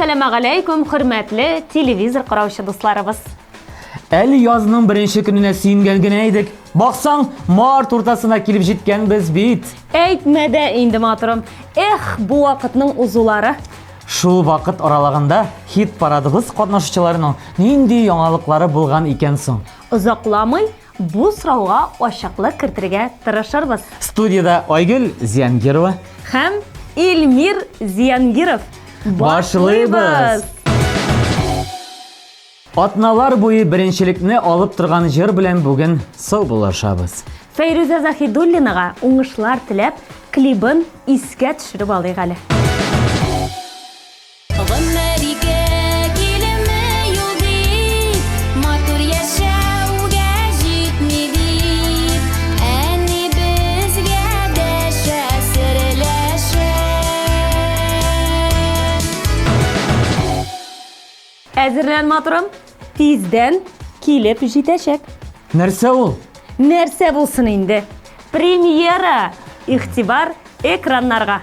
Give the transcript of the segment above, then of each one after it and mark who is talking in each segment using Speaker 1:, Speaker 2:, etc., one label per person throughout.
Speaker 1: Assalamu alaykum, hürmetli televizor qarawchi dostlarimiz.
Speaker 2: Әлі yazının birinci gününe suyungan edik. Baksan, mart ortasına kelip жеткенбіз bit.
Speaker 1: Әйтмәдә инде матурым. Bu вакытның узулары.
Speaker 2: Шул вакыт аралыгында хит парадыбыз катнашучыларының нинди яңалыклары булган икән соң?
Speaker 1: Узакламый бу сорауга ачыклык кертергә тырышырбыз.
Speaker 2: Студияда Айгөл Зиянгирова
Speaker 1: Һәм Илмир Зиянгиров.
Speaker 2: Башлыйбыз. Атналар буе беренчелекне алып торган җыр белән бүген сау булашабыз.
Speaker 1: Фәйрүзә Заһидуллинага уңышлар теләп, клибын искә төшереп алыйк әле. Әзерлән матурым, тиздән килеп җитәчәк.
Speaker 2: Нәрсә ул?
Speaker 1: Нәрсә булсын инде? Премьера, игътибар экраннарга.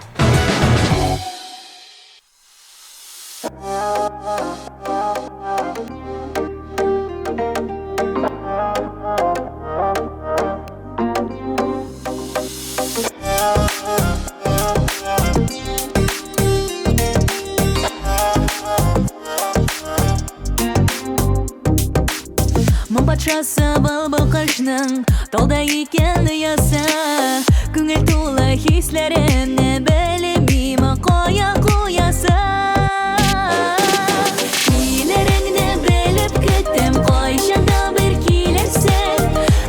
Speaker 3: Патшасы был кышның, талда икән яса. Күңел тулы хисләренне белмим кая куяса. Килереңне белеп көтәм, кайчанда бер килерсең.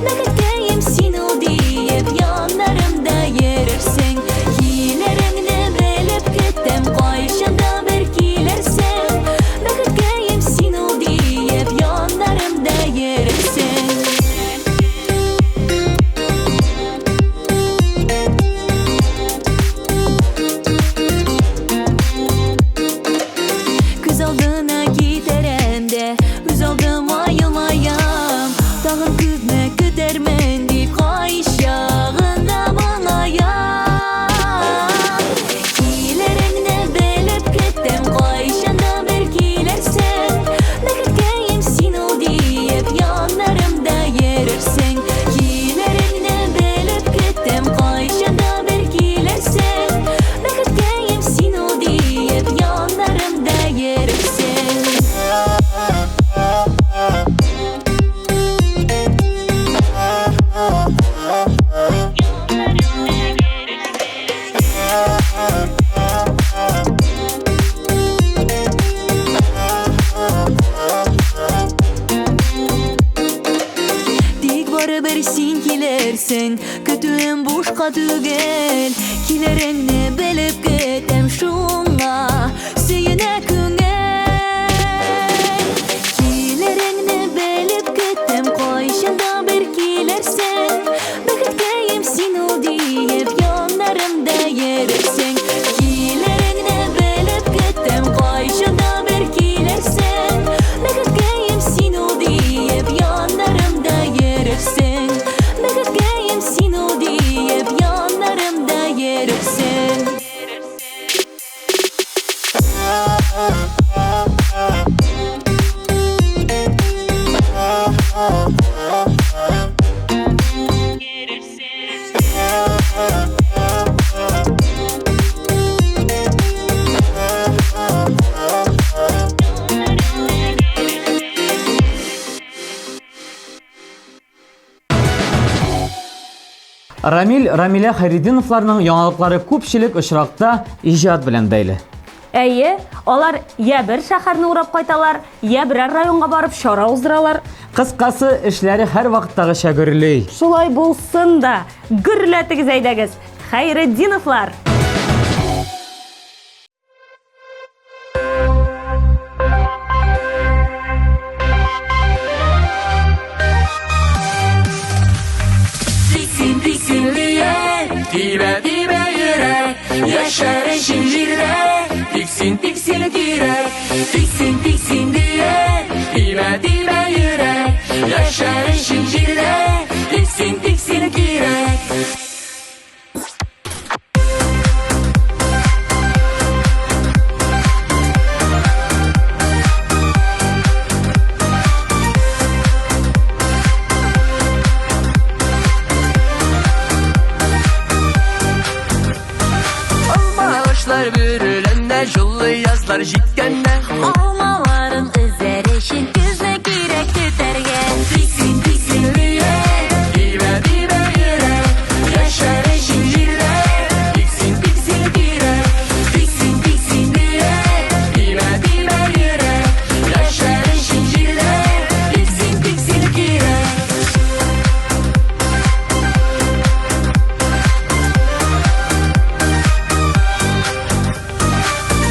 Speaker 3: Бәхеткәем син ул диеп, яннарымда йөрерсең. Килереңне белеп көтәм, кайчанда бер килерсең. Бәхеткәем син ул диеп, яннарымда йөрерсең. Көтүем бушка түгел, килереңне белеп көтәм, шуңа сөенә күңел. Килереңне белеп көтәм, кайчанда бер килерсең. Бәхеткәем син ул диеп, яннарымда йөрерсең. Килереңне белеп көтәм, кайчанда бер килерсең. Бәхеткәем син ул диеп, яннарымда йөрерсең. Бәхеткәем син ул диеп, яннарымда йөрерсең.
Speaker 2: Рамилә Хайретдиновларның яңалыклары күпчелек очракта иҗат белән бәйле.
Speaker 1: Әйе, алар я бер шәһәрне урап кайталар, я берәр районга барып чара уздыралар.
Speaker 2: Кыскасы, эшләре һәр вакыттагыча гөрләй.
Speaker 1: Шулай булсын да, гөрләтегез әйдәгез. Хайретдиновлар.
Speaker 4: Dibe yürek, yaşar eşin jirde. Tiksin girek, tiksin diye. Dibe yürek, yaşar eşin jirde. Tiksin girek. Кышлы язлар җиткәндә
Speaker 3: Алмаларын үзәр өчен күзне кирәк тетәргә.
Speaker 4: Тиксин, тиксин дия, дибә, дибә йөрәк, яшәр өчен җирдә. Тиксин, тиксин кирәк, тиксин, тиксин дия, дибә, дибә йөрәк, яшәр өчен җирдә. Тиксин, тиксин кирәк.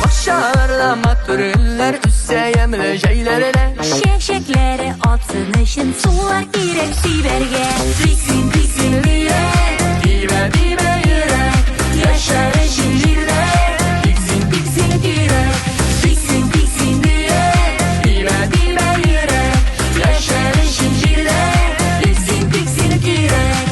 Speaker 4: Бакчаларда матур гөлләр үссә ямьле җәйләренә.
Speaker 3: Чәчәкләре атсын өчен сулар кирәк сибәргә.
Speaker 4: Тиксин, тиксин дия, дибә, дибә йөрәк, яшәр өчен җирдә. Тиксин, тиксин кирәк, тиксин, тиксин дия, дибә, дибә йөрәк, яшәр өчен җирдә. Тиксин, тиксин кирәк.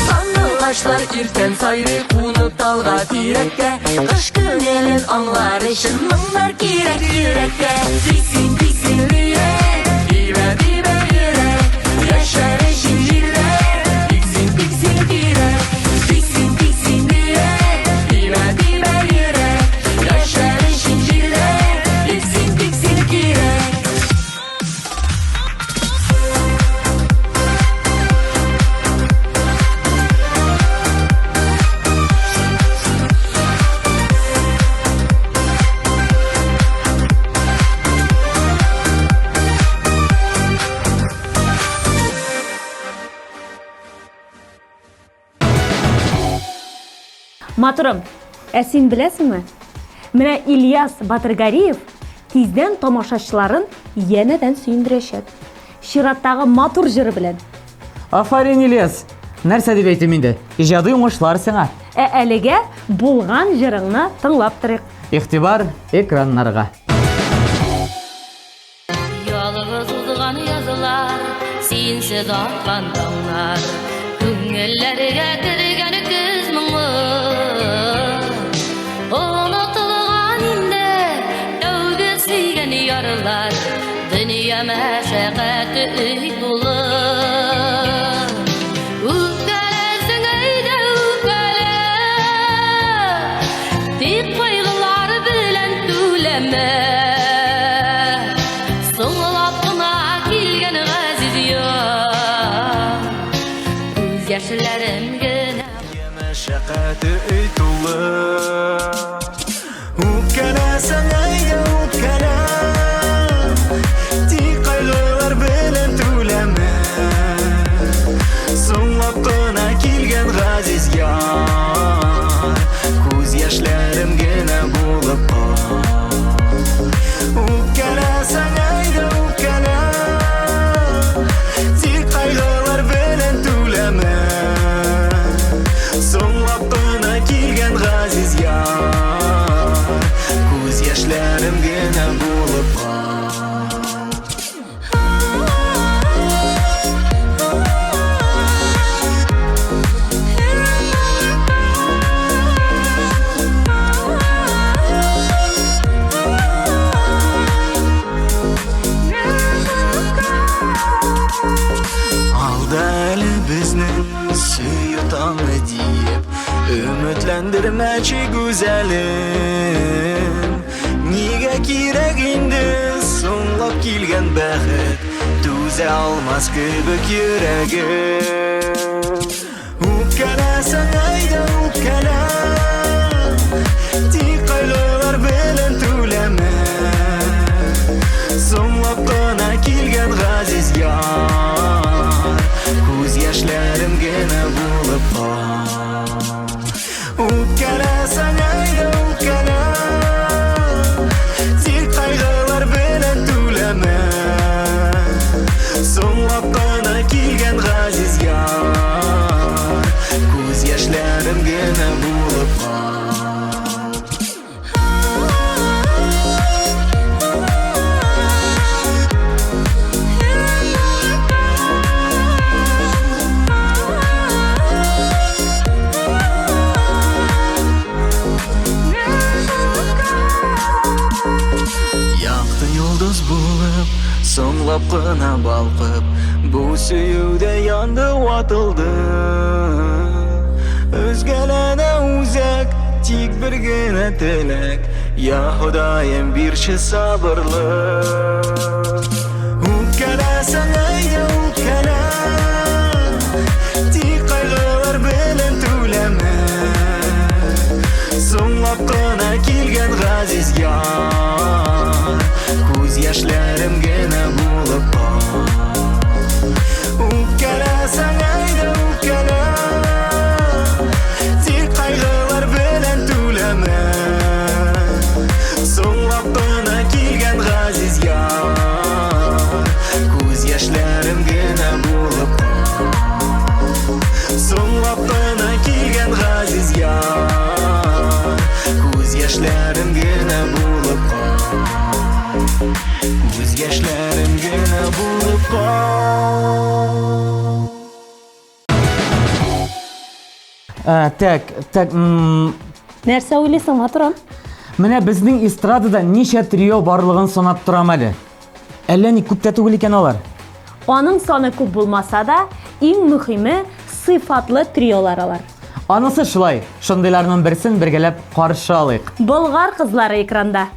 Speaker 4: Сандугачлар иртән сайрый кунып талга тирәккә. Кыш көнен аңлар өчен моңнар кирәк йөрәккә. Тиксин, тиксин дия, дибә, дибә йөрәк, яшәр өчен җирдә. Тиксин, тиксин кирәк, тиксин, тиксин дия, дибә, дибә йөрәк, яшәр өчен җирдә. Тиксин, тиксин кирәк.
Speaker 1: Матурым, син беләсеңме? Менә Ильяс Батыргариев тиздән тамашачыларын янәдән сөендерәчәк. Чираттагы матур җыры белән.
Speaker 2: Афарин, Ильяс. Нәрсә дип әйтим инде? Иҗади уңышлар сиңа.
Speaker 1: Әлегә булган җырыңны тыңлап торыйк.
Speaker 2: Игътибар экраннарга.
Speaker 5: Ялгыз узган язлар, синсез аккан таңнар, күңелләргә кергән көз моңы. Онытылган инде тәүге сөйгән ярлар, дөнья мәшәкате өй тулы. Үпкәләсең әйдә үпкәлә, тик кайгылар белән түләмә. Соңлап кына килгән газиз яр, күз яшьләрем генә
Speaker 6: Мәшәкате өй тулы. Үпкәләсәң әйдә үпкәлә, тик кайгылар белән түләмә. Соңлап кына килгән газиз яр, күз яшьләрем генә булып кал. Үпкәләсәң әйдә үпкәлә, тик кайгылар белән түләмә. Соңлап кына килгән газиз яр, күз яшьләрем генә булып кал. Алда әле безнең сөю таңы диеп, өметләндермәче гүзәлем. Нигә кирәк инде соңлап килгән бәхет, түзә алмас кебек йөрәгем. Үпкәләсәң әйдә үпкәлә, тик кайгылар белән түләмә. Соңлап кына килгән газиз яр, күз яшьләрем генә булып кал. Үпкәләсәң әйдә үпкәлә, тик кайгылар белән түләмә. Соңлап кына килгән газиз яр, күз яшьләрем генә булып кал. yalnız bulup So'nglab qina balqib Bu suyuvda yondi o'tildi O'zgalarga uzak Tik birgina tilak Ya Xudoyim berchi sabrlik O'pkalasang ayda o'pkala Tik qayg'ular bilan to'lama So'nglab qina kelgan g'aziz yor Ko'z yoshlarimgina bo'lib qol O'pkalasang ayda o'pkala Tik qayg'ular bilan to'lama So'nglab qina kelgan g'aziz yor Ko'z yoshlarimgina bo'lib qol So'nglab qina kelgan g'aziz yor Ko'z yoshlarimgina bo'lib qol Ko'z yoshlarimgina bo'lib qol
Speaker 2: Так,
Speaker 1: Нәрсә уйлыйсың, матурым?
Speaker 2: менә безнең эстрадада ничә трио барлыгын санап торам әле. Әллә ни күп тә түгел икән алар.
Speaker 1: Аның саны күп булмаса да, иң мөһиме сыйфатлы триолар алар.
Speaker 2: Анысы шулай. Шундыйларның берсен бергәләп каршы алыйк.
Speaker 1: Болгар кызлары экранда.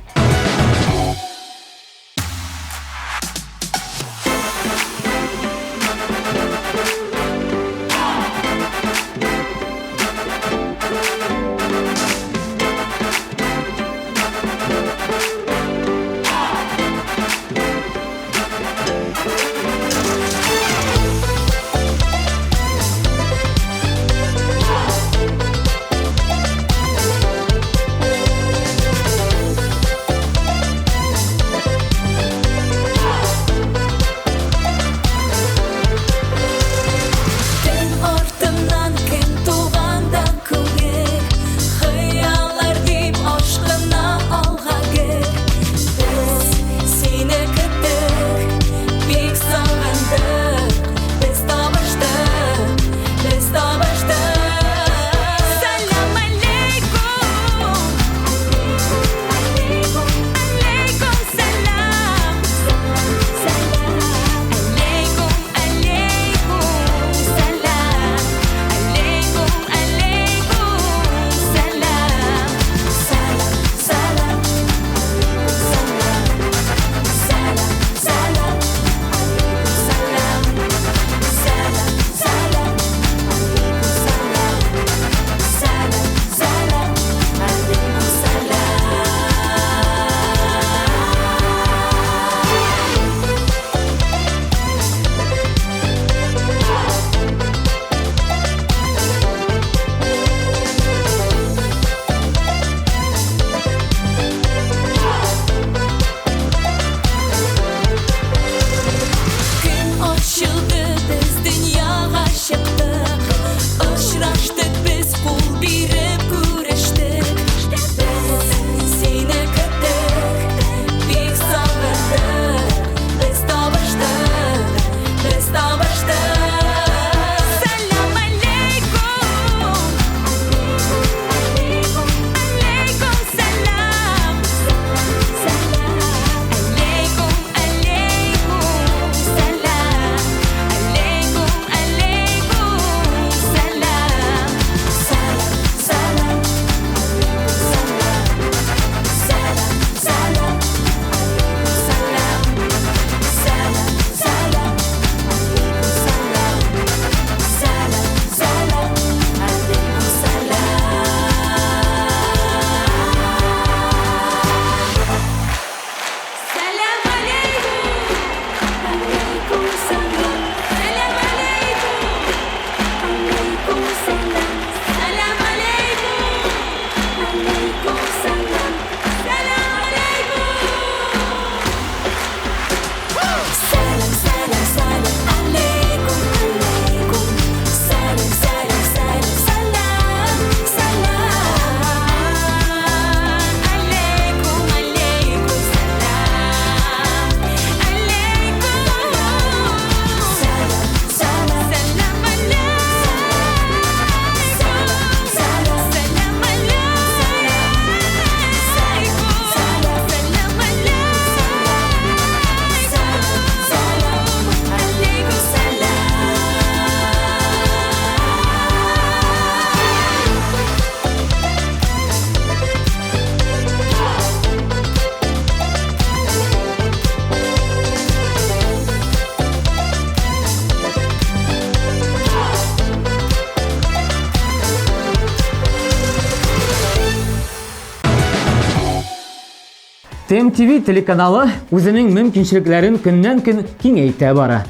Speaker 2: TMTV телеканалы үзенең мөмкинчелекләрен көннән-көн киңәйтә бара.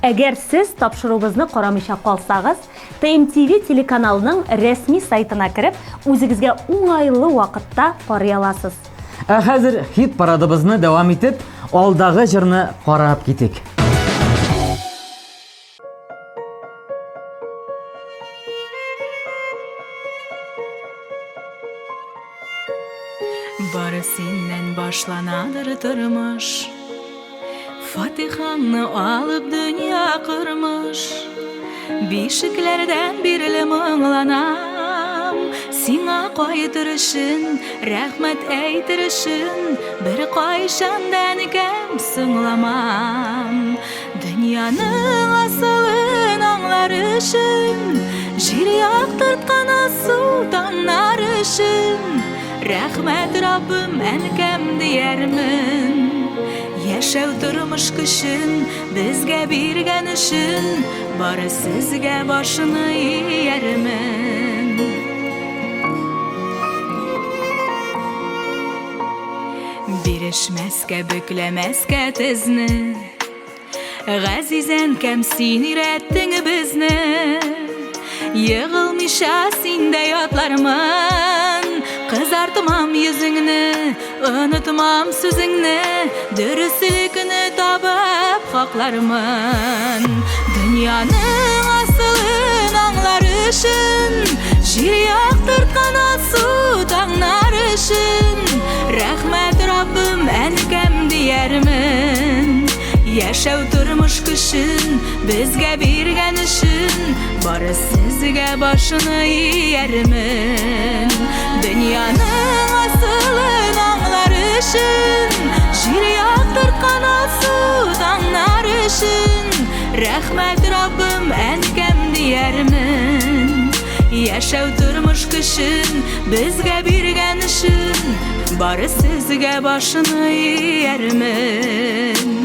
Speaker 1: Әгәр сез тапшыруыгызны карамыйча калсагыз, TMTV телеканалының рәсми сайтына кереп, үзегезгә уңайлы вакытта карый аласыз.
Speaker 2: Ә хәзер хит парадыбызны дәвам итеп, алдагы җырны карап китик.
Speaker 7: Бары сеннен башланаdır тормыш, Фатихаңны алып дөнья кырмыш. Бишекләрдән бирле моңланам, сиңа кайтыр өчен, рәхмәт әйтер өчен, бер кайчандан кем соңламам. Дөньяның асылын аңлар өчен, җир яктырткан асыл таңнар өчен, рәхмәт Раббым әнкәм диярмен. Яшәү тормыш көчен безгә биргән өчен, бары сезгә башны иярмен. Бирешмәскә, бөкләмәскә тезне, Газизән кәм син ирәттең безне. Егылмыйча синдә ятлармын, кызартмам йөзеңне, онытмам сүзеңне, дөреслекне табып хаклармын. Дөньяның асылын аңлар өчен, җир яктырткан асыл таңнар өчен, рәхмәт Раббым әнкәм диярмен. Яшәү тормыш көчен безгә биргән өчен, бары сезгә башны иярмен. Дөньяның асылын аңлар өчен, җир яктырткан асыл таңнар өчен, рәхмәт Раббым әнкәм диярмен. Яшәү тормыш көчен безгә биргән өчен, бары сезгә башны иярмен.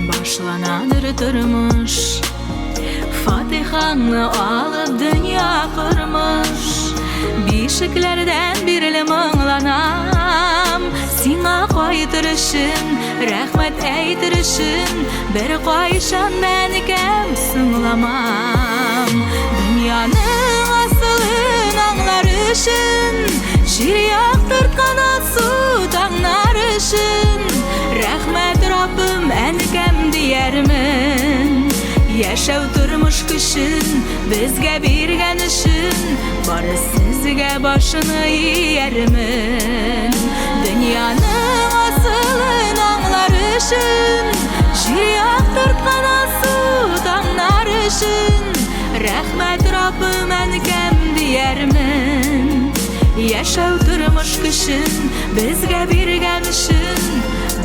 Speaker 7: Башланаdır tırmış, Fatihаңны алып дөнья кырмыш. Бишекләрдән бирле моңланам, сиңа кайтыр өчен, рәхмәт әйтер өчен, бер кайчандан кем соңламам. Дөньяның асылын аңлар өчен, җир яктырткан асыл таңнар өчен, рәхмәт Раббым әнкәм диярмен. Яшәү тормыш көчен безгә биргән өчен, бары сезгә башны иярмен. Дөньяның асылын аңлар өчен, җир яктырткан асыл таңнар өчен, рәхмәт Раббым әнкәм диярмен. Яшәү тормыш көчен безгә биргән өчен,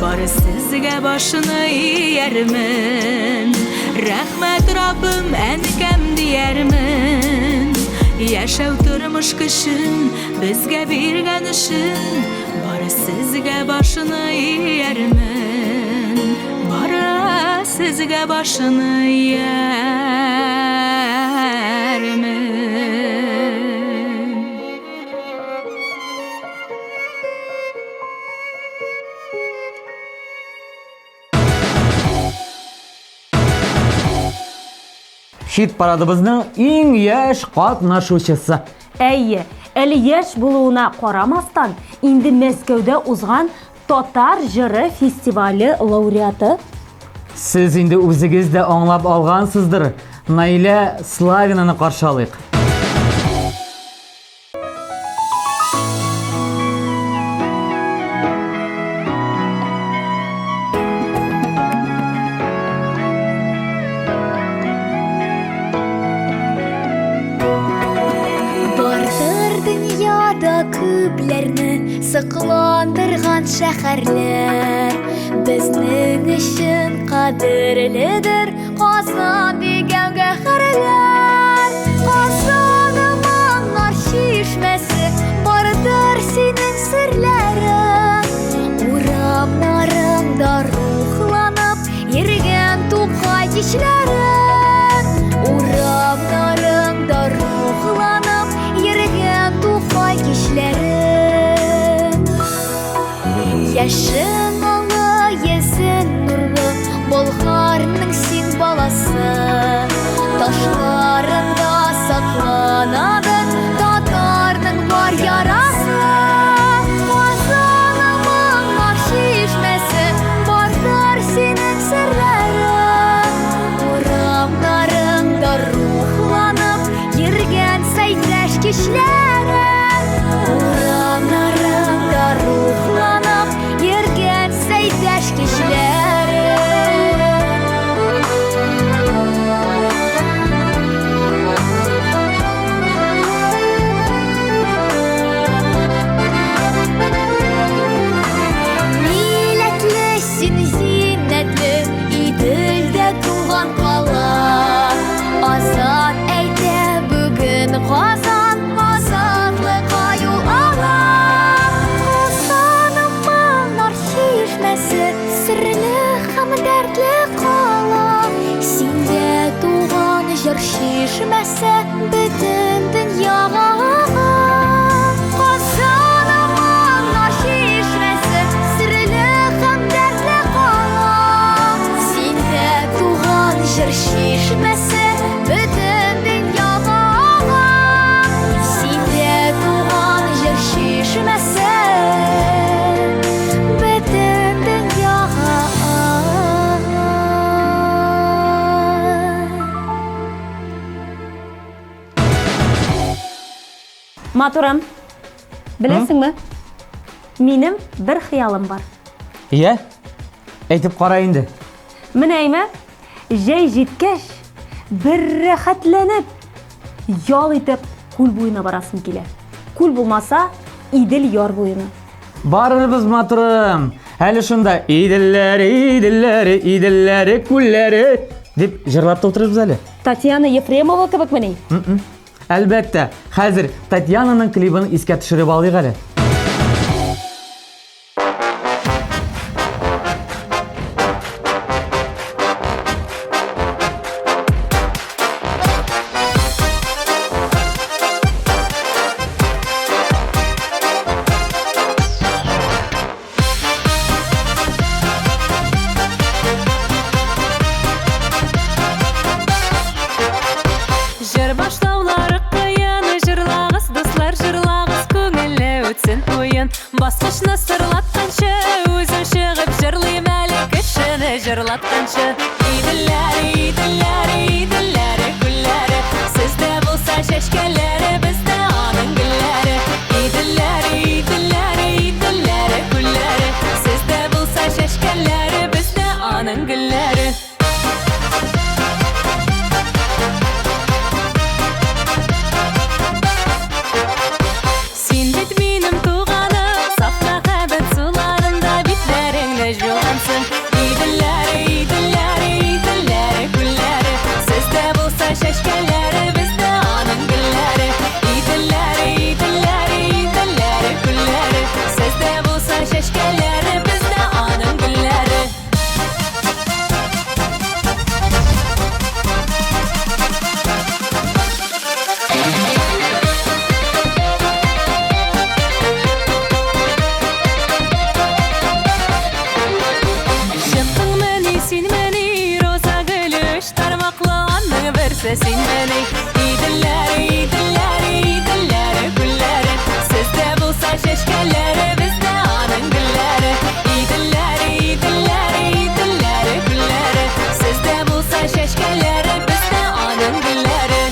Speaker 7: бары сезгә башны иярмен. Рәхмәт Раббым әнкәм диярмен. Яшәү тормыш көчен безгә биргән өчен, бары сезгә башны иярмен. Бары сезгә башны иярмен.
Speaker 2: Хит парадыбызның иң яшь катнашучысы.
Speaker 1: Әйе, әле яшь булуына карамастан, инде Мәскәүдә узган Татар җыры фестивале лауреаты.
Speaker 2: Сез инде үзегез дә аңлап алгансыздыр. Наилә Славинаны каршы алыйк.
Speaker 8: Күпләрне сыкландырган шәһәрләр безнең өчен кадерледер. Казан дигәнгә seherler Kazanımın nar şişmesi Vardır senin sırların Uramlarımda ruhlanıp Yergen tuğay dişlerin Uramlarımda ruhlanıp Yergen tuğay dişlerin Yaşın alı yesin nurlu Bolgarның син баласы Ташларында сакланады Татарның бар ярасы Казанымың nar шишмәсе Бардыр синең серләрең Урамнарыңда рухланып Йөргән сәйдәш кичләрең Урамнарыңда рухланып Йөргән сәйдәш кичләрең Милләтле син зиннәтле Иделдә туган кала Азат әйтә бүген Казан Азатлыкка юл ала Казанымның нар шишмәсе Серле һәм дәртле кала Синдә туган җыр шишмәсе Бөтен дөньяга Казанымның нар шишмәсе Серле һәм дәртле кала Синдә туган җыр шишмәсе Бөтен дөньяга Синдә туган җыр шишмәсе Бөтен дөньяга
Speaker 1: Матурым, білесіңме? Менің бір қиялым бар.
Speaker 2: Иә? Әйтіп қара енді.
Speaker 1: Мінәйме, жай жеткеш, бір рәхәтленіп, ял етіп, көл бойына барасым келе. Көл болмаса, иділ яр бойына.
Speaker 2: Барырбыз матурым. Әлі шында иделләре, күлләре деп жырлап та отырырбыз әлі.
Speaker 1: Татьяна Ефремова кебек мені?
Speaker 2: Әлбәттә, хәзер Татьянаның клибын искә төшереп алыйк әле.
Speaker 7: Жыр башлаулары қиын, жырлагыз, дуслар, жырлагыз, көңілі өтсін ойын. Басқышны сырлатқаншы, өзім шығып жырлайым әлі кішіні жырлатқаншы. Иделләре, күлләре, сізде болса шешкелері, бізде аның гүлләре. Иделләре, күлләре, сізде болса шешкелері, бізде аның гүлләре. Син бит минем туганым, саф мәхәббәт суларында битләреңдә җылгансың. Иделләре, күлләре, сездә булса шәшкәләре, бездә аның гөлләре. Иделләре, күлләре, сездә булса шәшкәләре, бездә аның гөлләре. Шықтың мәне, син мәне, роза гүлі үш тармақлы анның бірсі син мәне. Иделләре, күлләре, сездә булса шәшкәләре, бездә аның гөлләре. Иделләре, күлләре, сездә булса шәшкәләре, бездә аның гөлләре.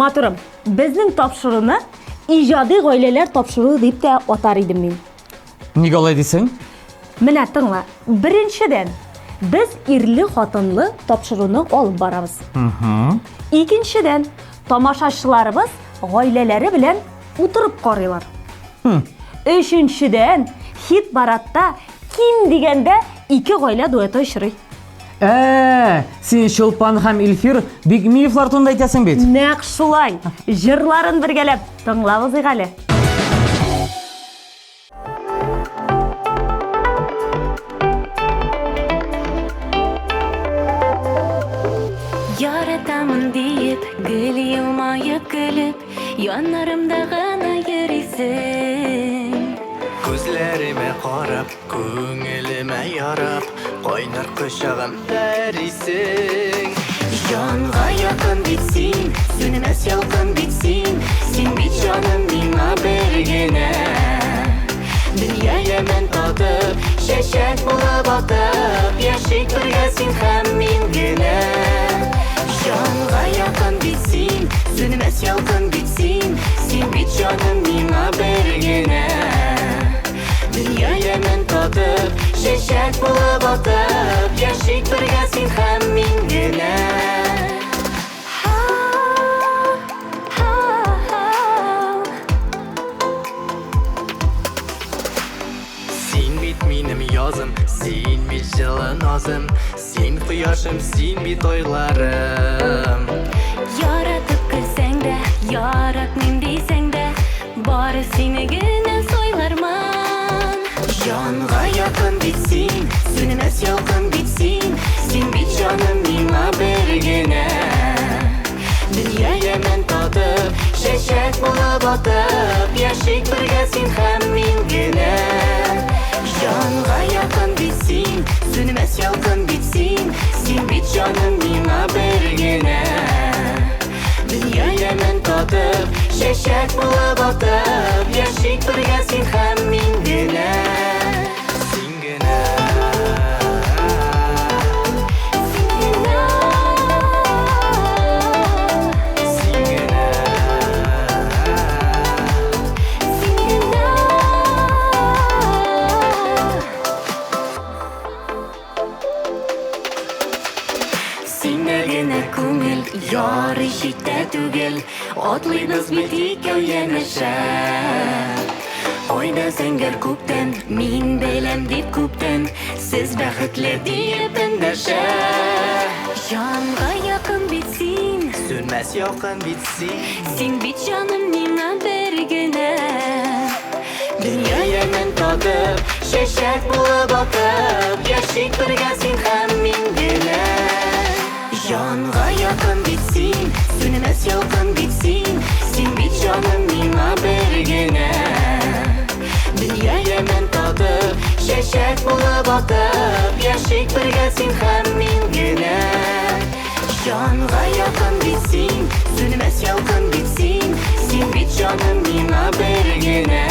Speaker 1: Маматурым, безнең тапшыруны иҗади гаиләләр тапшыруы дип тә атар идем мин.
Speaker 2: Нигә алай дисең?
Speaker 1: Менә тыңла, беренчедән, без ирле-хатынлы тапшыруны алып барабыз. Икенчедән, тамашачыларыбыз гаиләләре белән утырып карыйлар. Өченчедән, хит баратта ким дигәндә 2 гаилә дуэты очрый.
Speaker 2: Син Чулпан һәм Илфир бик мифлар турында әйтәсең бит.
Speaker 1: Нәкъ шулай. Җырларын бергәләп тыңлабыз әле.
Speaker 7: Яратамын диеп, гөл елмаеп көлеп, яннарымда гына йөрисең.
Speaker 4: Күзләремә карап, күңелемә ярап, кайнар кочагымда эрисең. Җанга якын бит син, сүнмәс ялкын бит син, син бит җаным миңа бер генә. Дөнья ямен татып, чәчәк булып атып, яшик бергә син һәм мин генә. Җанга якын бит син, сүнмәс ялкын бит син, син бит җаным миңа бер генә. Дөнья ямен татып, чәчәк булып атып, яшик бергә син һәм мин генә. Син бит минем язым, син бит җылы назым, син кояшым, син бит айларым.
Speaker 7: Яратып көлсәң дә, яратмыйм дисәң дә, бары сине генә сойлармын.
Speaker 4: Җанга якын бит син, сүнмәс ялкын бит син, син бит җаным миңа бер генә. Дөнья ямен татып, чәчәк булып атып, яшик бергә син һәм мин генә. Җанга якын бит син, сүнмәс ялкын бит син, син бит җаным миңа бер генә. Дөнья ямен татып, чәчәк булып атып, яшик бергә син һәм мин генә. Син генә. Син генә. Сине генә күңел ярый читтә түгел, атлыйбыз бит икәү янәшә. Ойда сәңгәр күптән, мин бәйләм дип күптән, сез бәхетле диеп эндәшә.
Speaker 7: Җанга якын бит син,
Speaker 4: Сүнмәс ялкын бит син,
Speaker 7: син бит җаным миңа бер генә.
Speaker 4: дөнья ямен татып, чәчәк булып атып, яшик бергә син һәм мин генә. Җанга якын бит син, сүнмәс ялкын бит син, син бит җаным миңа бер генә. Дөнья ямен татып, чәчәк булып атып, яшик бергә син һәм мин генә. Җанга якын бит син, сүнмәс ялкын бит син, син бит җаным миңа бер генә.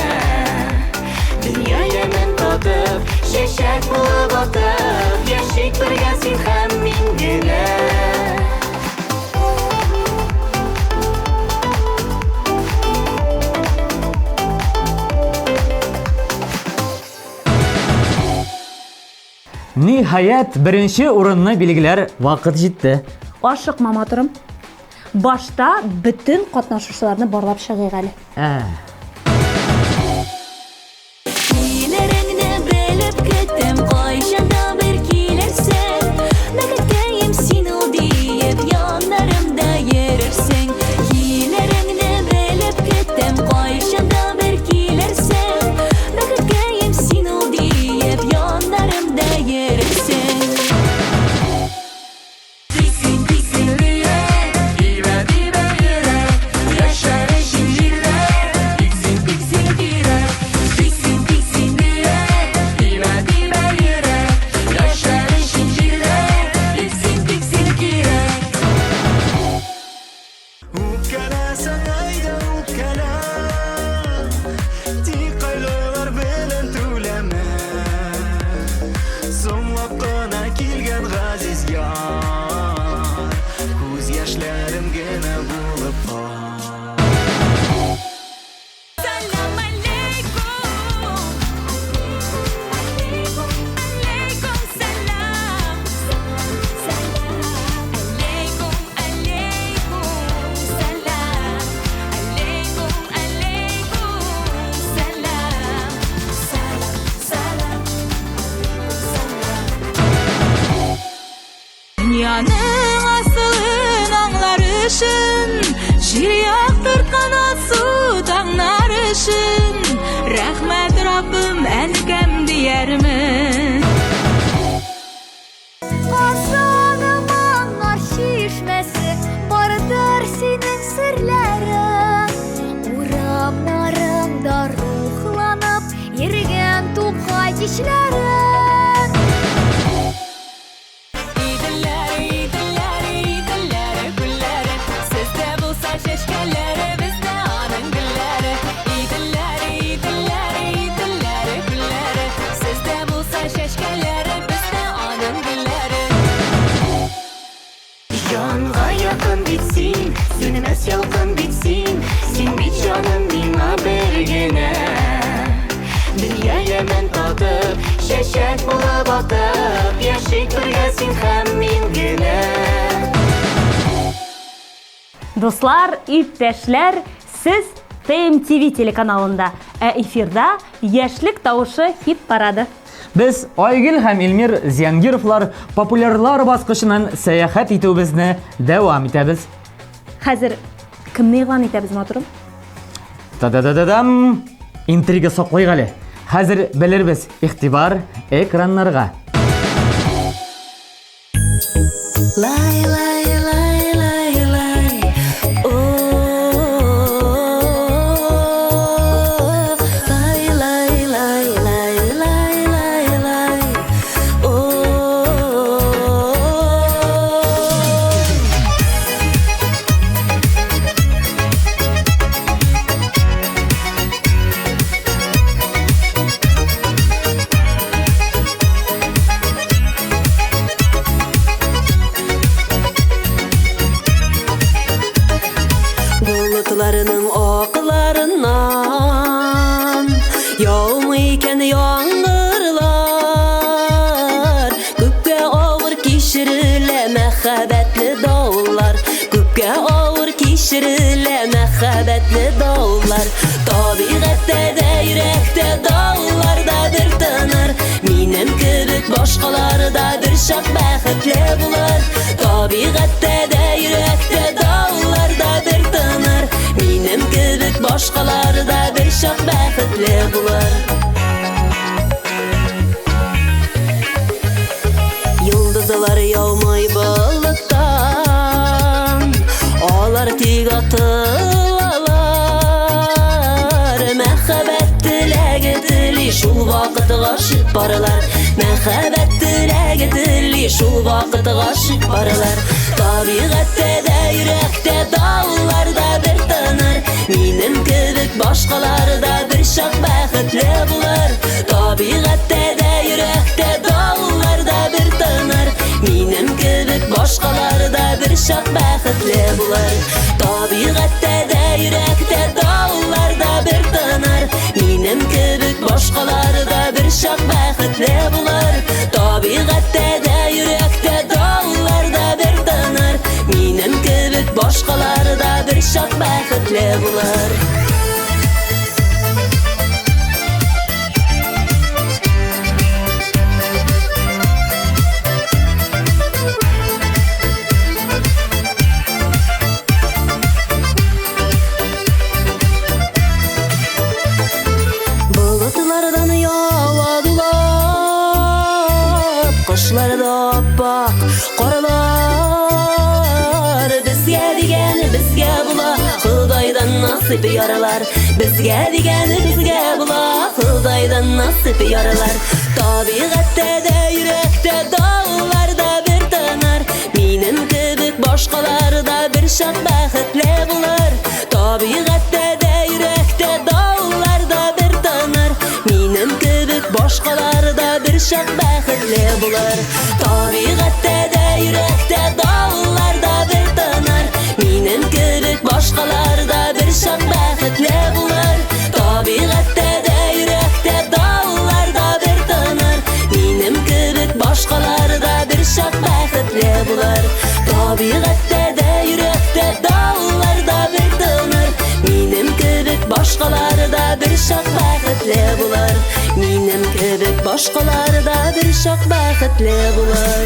Speaker 4: Дөнья ямен татып, чәчәк булып атып, яшик бергә син һәм мин генә.
Speaker 2: Ниһаят, беренче урынны билгеләр вакыт җитте.
Speaker 1: Ашык Маматурым. Башта бөтен катнашучыларны барлап чыгыйк әле.
Speaker 7: Килереңне белеп көтәм, кайчанда бер килерсең. Бәхеткәем син ул диеп, яннарымда йөрерсең. Килереңне белеп көтәм, кайчанда бер килерсең. Бәхеткәем син ул диеп, яннарымда йөрерсең.
Speaker 4: Дисин, дисин,
Speaker 7: Dünyanın asılın anlar üçün Jir yaktırtkan su dağlar üçün Rahmet Rabbim elkem diyermin
Speaker 8: Kazanım anlar şişmesi Barıdır senin sırların Uramlarımda ruhlanıp Yergen tuğay dişlerin
Speaker 7: İdiller, idiller, idiller gülleri Sizde bulsa şeşkeleri bizde anın gülleri İdiller, idiller, idiller gülleri Sizde bulsa şeşkeleri bizde anın gülleri
Speaker 4: Canға yakın bitsin, sönmez yalqın bitsin Sen bit canım ming'a bergene Dünyaya men tatып, şeşek bulib atib Yaşayk birga sen ham men gina
Speaker 1: Dostlar, иптәшләр, сез TMTV телеканалында, эфирда Яшьлек тавышы хит парады.
Speaker 2: Без Айгөл һәм Илмир Зиянгировлар популярлар баскычынан сәяхәт итүебезне дәвам итәбез.
Speaker 1: Хәзер кемне игълан итәбез, матурым?
Speaker 2: Та-да-да-дам! Интрига саклыйк әле. Хәзер белербез, игътибар экраннарга.
Speaker 4: Lay lay lay lay lay Oh Lay lay lay lay lay lay lay Oh Bulutlarının oklarından Yağmıyken yağmurlar Gökке ağır kişirile mehabetli dağlar Gökke ağır kişirile mehabetli dağlar Tabiatte de yürekte dağlarda bir tanır Minem kibik başkalarda bir şak bəxtli bular Tabiatte de yürekte dağlarda bir tanır Minem kibik başkalarda bir şak bəxtli bular Yıldızlar yağmay buluttan Ağlar tig atılar Mehabet dilege dili şul vakit aşık barılar Mehabet dilege dili şul vakit aşık barılar Tabiatte de yürekte dağlarda bir tanır Minem kibik başkalarda bir şak bəxtli bular Tabiatte de yürekte dağlarda bir tanır Minem kibik başkalarda bir şak bəxtli bular Tabiatte de yürekte dağlarda bir tanır Minem kibik başkalarda bir şak bəxtli bular Tabiatte de yürekte dağlarda bir tanır Minem kibik başkalarda bir şak bəxtli bular Bulutlardan yağadılar Kışlarda bak qaralar Bizge digen bizge bula Xudaydan nasip yaralar Bizge digen bizge bula Xudaydan nasip yaralar Tabiatte de yürekte dağlarda bir tanar Minem kibik başkalarda bir şak bəxtli bular Tabiatte de yürekte dağlarda bir tanar Minem kibik başkalarda bir şak bəxtli bular Tabiatte de yürekte dağlarda bir tanar Minem kibik başkalarda bir şak bəxtli bular Tabiatte de yürekte dağlarda bir tanar Minem kibik başkalarda bir şak bəxtli bular Tabiatte de yürekte dağlarda bir tanar Minem kibik başkalarda bir şak bəxtli bular Minem kibik başkalarda bir şak bəxtli bular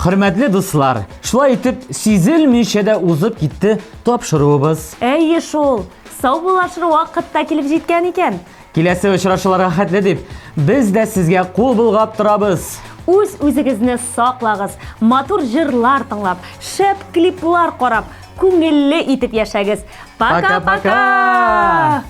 Speaker 2: Хөрмәтле дуслар, шулай итеп сизелмичә дә узып китте тапшыруыбыз.
Speaker 1: Әйе шул, сау булашыр вакытта килеп җиткән икән.
Speaker 2: Киләсе очрашуларга хәтле дип, без дә сезгә кул булгап торабыз.
Speaker 1: Үз-үзегезне саклагыз, матур җырлар тыңлап, шәп клиплар карап, күңелле итеп яшәгез. Пока-пока!